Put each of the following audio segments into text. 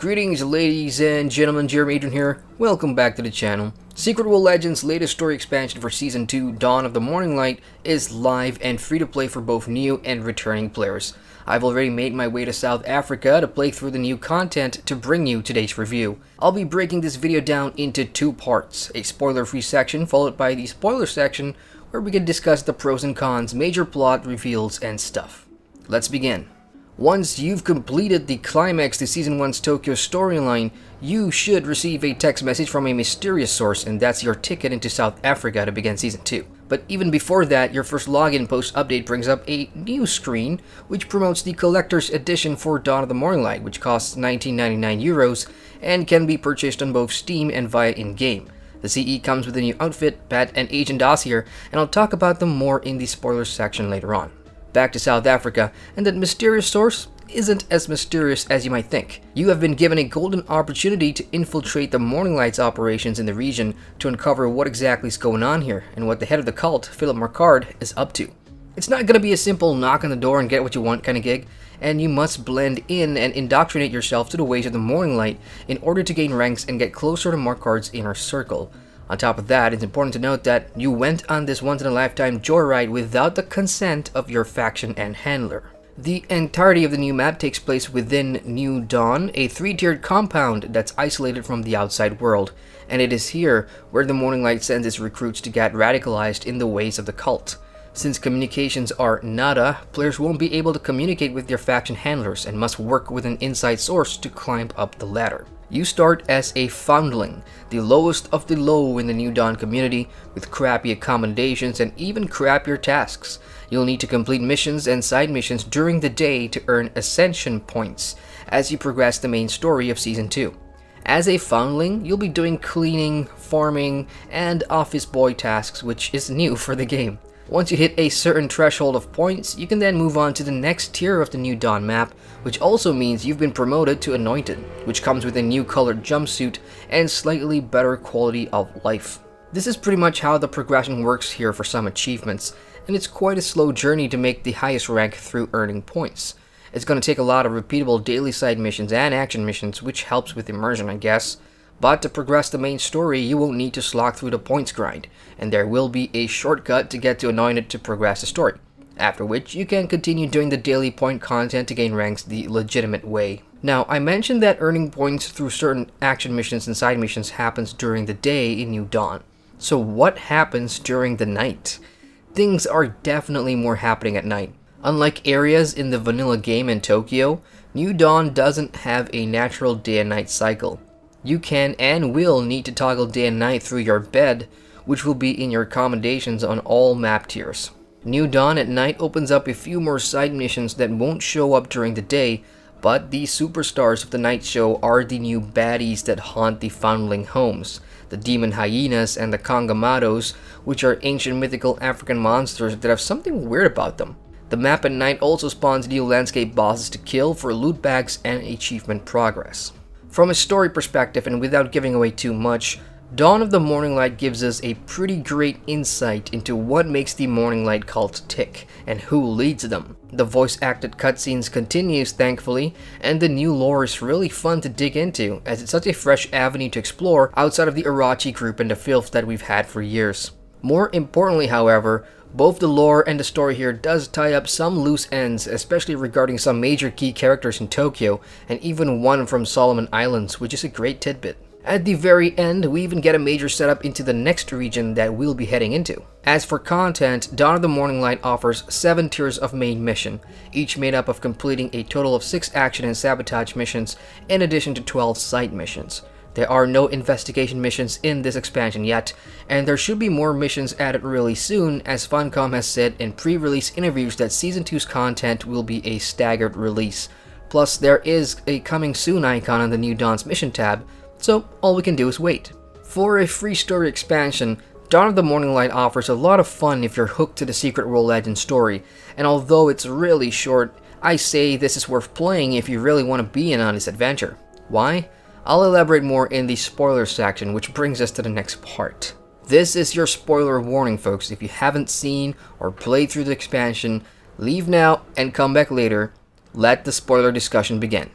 Greetings ladies and gentlemen, Adrian here. Welcome back to the channel. Secret World Legends' latest story expansion for Season 2, Dawn of the Morninglight, is live and free to play for both new and returning players. I've already made my way to South Africa to play through the new content to bring you today's review. I'll be breaking this video down into two parts, a spoiler-free section followed by the spoiler section where we can discuss the pros and cons, major plot reveals, and stuff. Let's begin. Once you've completed the climax to Season 1's Tokyo storyline, you should receive a text message from a mysterious source, and that's your ticket into South Africa to begin Season 2. But even before that, your first login post update brings up a new screen, which promotes the Collector's Edition for Dawn of the Morninglight, which costs 19.99 euros and can be purchased on both Steam and via in-game. The CE comes with a new outfit, pet, and agent dossier, and I'll talk about them more in the spoilers section later on. Back to South Africa, and that mysterious source isn't as mysterious as you might think. You have been given a golden opportunity to infiltrate the Morninglight's operations in the region to uncover what exactly is going on here, and what the head of the cult, Philip Marcard, is up to. It's not going to be a simple knock on the door and get what you want kind of gig, and you must blend in and indoctrinate yourself to the ways of the Morninglight in order to gain ranks and get closer to Marcard's inner circle. On top of that, it's important to note that you went on this once-in-a-lifetime joyride without the consent of your faction and handler. The entirety of the new map takes place within New Dawn, a three-tiered compound that's isolated from the outside world, and it is here where the Morninglight sends its recruits to get radicalized in the ways of the cult. Since communications are nada, players won't be able to communicate with their faction handlers and must work with an inside source to climb up the ladder. You start as a foundling, the lowest of the low in the New Dawn community, with crappy accommodations and even crappier tasks. You'll need to complete missions and side missions during the day to earn ascension points as you progress the main story of Season 2. As a foundling, you'll be doing cleaning, farming, and office boy tasks, which is new for the game. Once you hit a certain threshold of points, you can then move on to the next tier of the New Dawn map, which also means you've been promoted to Anointed, which comes with a new colored jumpsuit and slightly better quality of life. This is pretty much how the progression works here for some achievements, and it's quite a slow journey to make the highest rank through earning points. It's going to take a lot of repeatable daily side missions and action missions, which helps with immersion, I guess. But to progress the main story, you won't need to slog through the points grind, and there will be a shortcut to get to Anointed to progress the story, after which you can continue doing the daily point content to gain ranks the legitimate way. Now, I mentioned that earning points through certain action missions and side missions happens during the day in New Dawn. So what happens during the night? Things are definitely more happening at night. Unlike areas in the vanilla game in Tokyo, New Dawn doesn't have a natural day and night cycle. You can and will need to toggle day and night through your bed, which will be in your accommodations on all map tiers. New Dawn at night opens up a few more side missions that won't show up during the day, but the superstars of the night show are the new baddies that haunt the foundling homes, the demon hyenas and the Kongamados, which are ancient mythical African monsters that have something weird about them. The map at night also spawns new landscape bosses to kill for loot bags and achievement progress. From a story perspective, and without giving away too much, Dawn of the Morninglight gives us a pretty great insight into what makes the Morninglight cult tick, and who leads them. The voice-acted cutscenes continues, thankfully, and the new lore is really fun to dig into, as it's such a fresh avenue to explore outside of the Orochi group and the filth that we've had for years. More importantly, however, both the lore and the story here does tie up some loose ends, especially regarding some major key characters in Tokyo, and even one from Solomon Islands, which is a great tidbit. At the very end, we even get a major setup into the next region that we'll be heading into. As for content, Dawn of the Morninglight offers 7 tiers of main mission, each made up of completing a total of 6 action and sabotage missions, in addition to 12 side missions. There are no investigation missions in this expansion yet, and there should be more missions added really soon, as Funcom has said in pre-release interviews that Season 2's content will be a staggered release. Plus, there is a coming soon icon on the New Dawn's mission tab, so all we can do is wait. For a free story expansion, Dawn of the Morninglight offers a lot of fun if you're hooked to the Secret World Legends story, and although it's really short, I say this is worth playing if you really want to be in on this adventure. Why? I'll elaborate more in the spoiler section, which brings us to the next part. This is your spoiler warning, folks. If you haven't seen or played through the expansion, leave now and come back later. Let the spoiler discussion begin.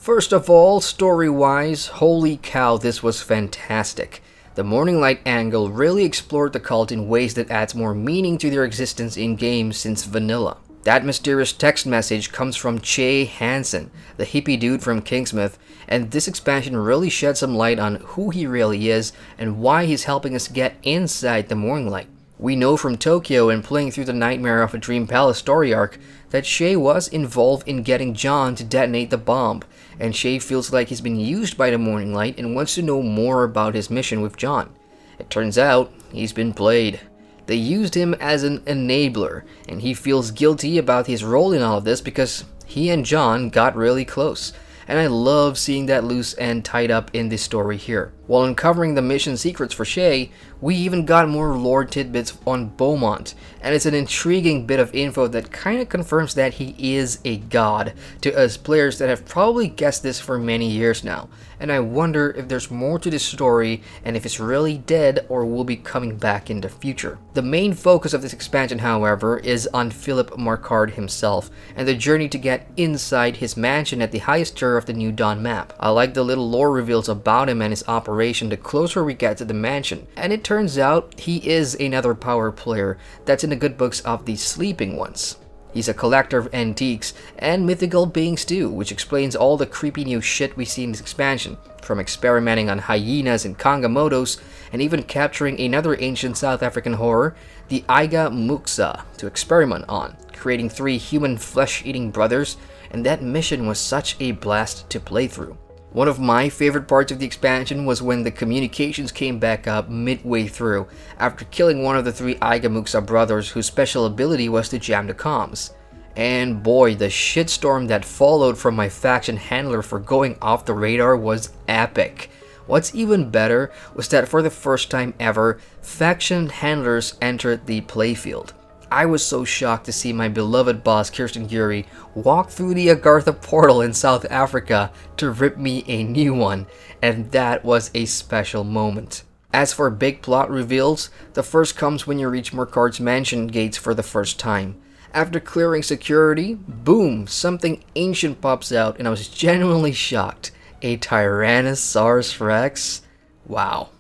First of all, story-wise, holy cow, this was fantastic. The Morninglight angle really explored the cult in ways that adds more meaning to their existence in-game since vanilla. That mysterious text message comes from Che Hansen, the hippie dude from Kingsmith, and this expansion really sheds some light on who he really is and why he's helping us get inside the Morninglight. We know from Tokyo and playing through the Nightmare of a Dream Palace story arc that Shay was involved in getting John to detonate the bomb, and Shay feels like he's been used by the Morninglight and wants to know more about his mission with John. It turns out he's been played. They used him as an enabler, and he feels guilty about his role in all of this because he and John got really close. And I love seeing that loose end tied up in this story here. While uncovering the mission secrets for Shay, we even got more lore tidbits on Beaumont, and it's an intriguing bit of info that kinda confirms that he is a god to us players that have probably guessed this for many years now, and I wonder if there's more to this story and if it's really dead or will be coming back in the future. The main focus of this expansion, however, is on Philip Marquard himself and the journey to get inside his mansion at the highest tier of the New Dawn map. I like the little lore reveals about him and his operation the closer we get to the mansion, and it turns out he is another power player that's in the good books of the Sleeping Ones. He's a collector of antiques and mythical beings too, which explains all the creepy new shit we see in this expansion, from experimenting on hyenas and kangamotos, and even capturing another ancient South African horror, the Iga Muksa, to experiment on, creating 3 human flesh-eating brothers, and that mission was such a blast to play through. One of my favorite parts of the expansion was when the communications came back up midway through, after killing one of the 3 Igamuksa brothers whose special ability was to jam the comms. And boy, the shitstorm that followed from my faction handler for going off the radar was epic. What's even better was that for the first time ever, faction handlers entered the playfield. I was so shocked to see my beloved boss Kirsten Guri walk through the Agartha portal in South Africa to rip me a new one, and that was a special moment. As for big plot reveals, the first comes when you reach Marquard's mansion gates for the first time. After clearing security, boom, something ancient pops out and I was genuinely shocked. A Tyrannosaurus Rex? Wow.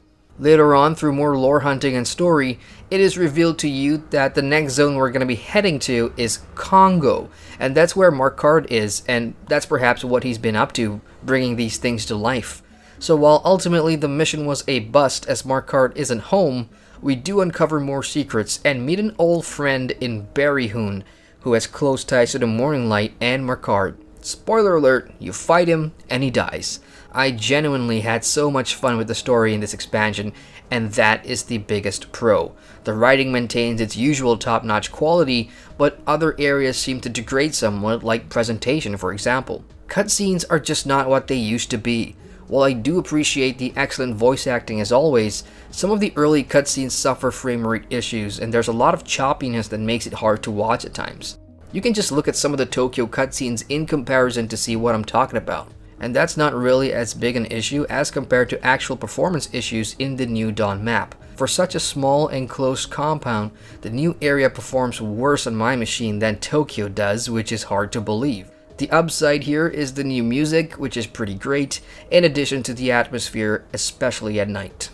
Later on, through more lore hunting and story, it is revealed to you that the next zone we're going to be heading to is Congo, and that's where Marquard is, and that's perhaps what he's been up to, bringing these things to life. So while ultimately the mission was a bust as Marquard isn't home, we do uncover more secrets and meet an old friend in Berryhoon, who has close ties to the Morninglight and Marquard. Spoiler alert, you fight him and he dies. I genuinely had so much fun with the story in this expansion, and that is the biggest pro. The writing maintains its usual top-notch quality, but other areas seem to degrade somewhat, like presentation for example. Cutscenes are just not what they used to be. While I do appreciate the excellent voice acting as always, some of the early cutscenes suffer frame rate issues, and there's a lot of choppiness that makes it hard to watch at times. You can just look at some of the Tokyo cutscenes in comparison to see what I'm talking about. And that's not really as big an issue as compared to actual performance issues in the New Dawn map. For such a small and close compound, the new area performs worse on my machine than Tokyo does, which is hard to believe. The upside here is the new music, which is pretty great, in addition to the atmosphere, especially at night.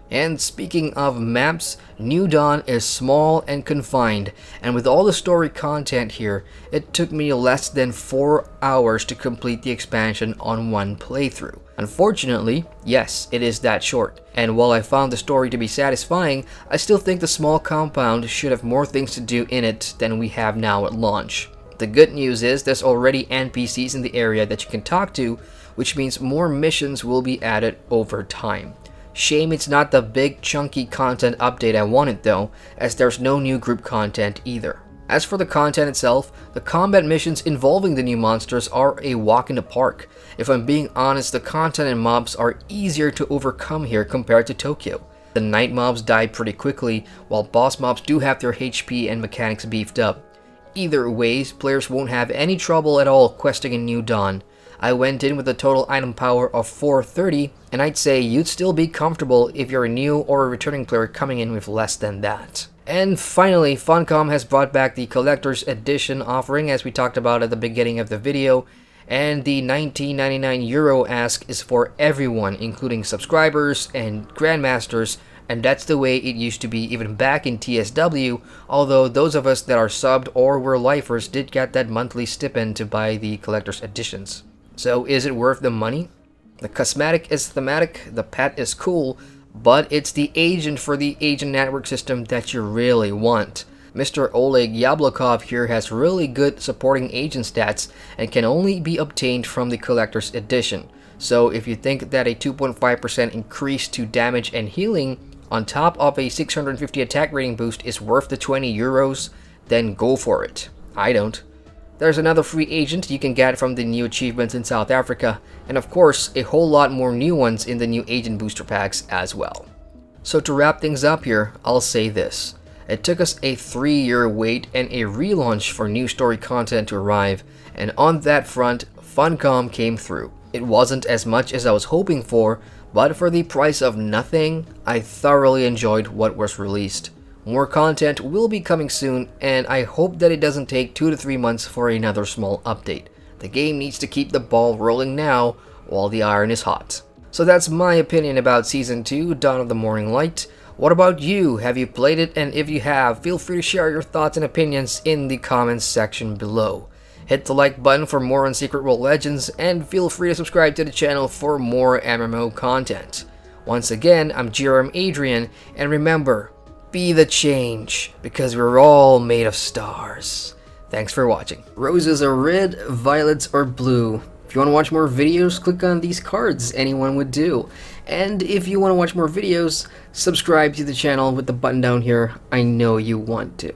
And speaking of maps, New Dawn is small and confined, and with all the story content here, it took me less than 4 hours to complete the expansion on one playthrough. Unfortunately, yes, it is that short, and while I found the story to be satisfying, I still think the small compound should have more things to do in it than we have now at launch. The good news is there's already NPCs in the area that you can talk to, which means more missions will be added over time. Shame it's not the big chunky content update I wanted though, as there's no new group content either. As for the content itself, the combat missions involving the new monsters are a walk in the park. If I'm being honest, the content and mobs are easier to overcome here compared to Tokyo. The night mobs die pretty quickly, while boss mobs do have their HP and mechanics beefed up. Either ways, players won't have any trouble at all questing in New Dawn. I went in with a total item power of 430, and I'd say you'd still be comfortable if you're a new or a returning player coming in with less than that. And finally, Funcom has brought back the Collector's Edition offering as we talked about at the beginning of the video, And the €19.99 ask is for everyone, including subscribers and grandmasters, and that's the way it used to be even back in TSW, although those of us that are subbed or were lifers did get that monthly stipend to buy the collector's editions. So is it worth the money? The cosmetic is thematic, the pet is cool, but it's the agent for the agent network system that you really want. Mr. Oleg Yablokov here has really good supporting agent stats and can only be obtained from the collector's edition. So if you think that a 2.5% increase to damage and healing on top of a 650 attack rating boost is worth the €20, then go for it. I don't. There's another free agent you can get from the new achievements in South Africa, and of course a whole lot more new ones in the new agent booster packs as well. So to wrap things up here, I'll say this. It took us a 3-year wait and a relaunch for new story content to arrive, and on that front, Funcom came through. It wasn't as much as I was hoping for, but for the price of nothing, I thoroughly enjoyed what was released. More content will be coming soon, and I hope that it doesn't take 2 to 3 months for another small update. The game needs to keep the ball rolling now, while the iron is hot. So that's my opinion about Season 2, Dawn of the Morninglight. What about you? Have you played it? And if you have, feel free to share your thoughts and opinions in the comments section below. Hit the like button for more on Secret World Legends, and feel free to subscribe to the channel for more MMO content. Once again, I'm Adrian, and remember, be the change, because we're all made of stars. Thanks for watching. Roses are red, violets are blue. If you want to watch more videos, click on these cards, anyone would do. And if you want to watch more videos, subscribe to the channel with the button down here. I know you want to.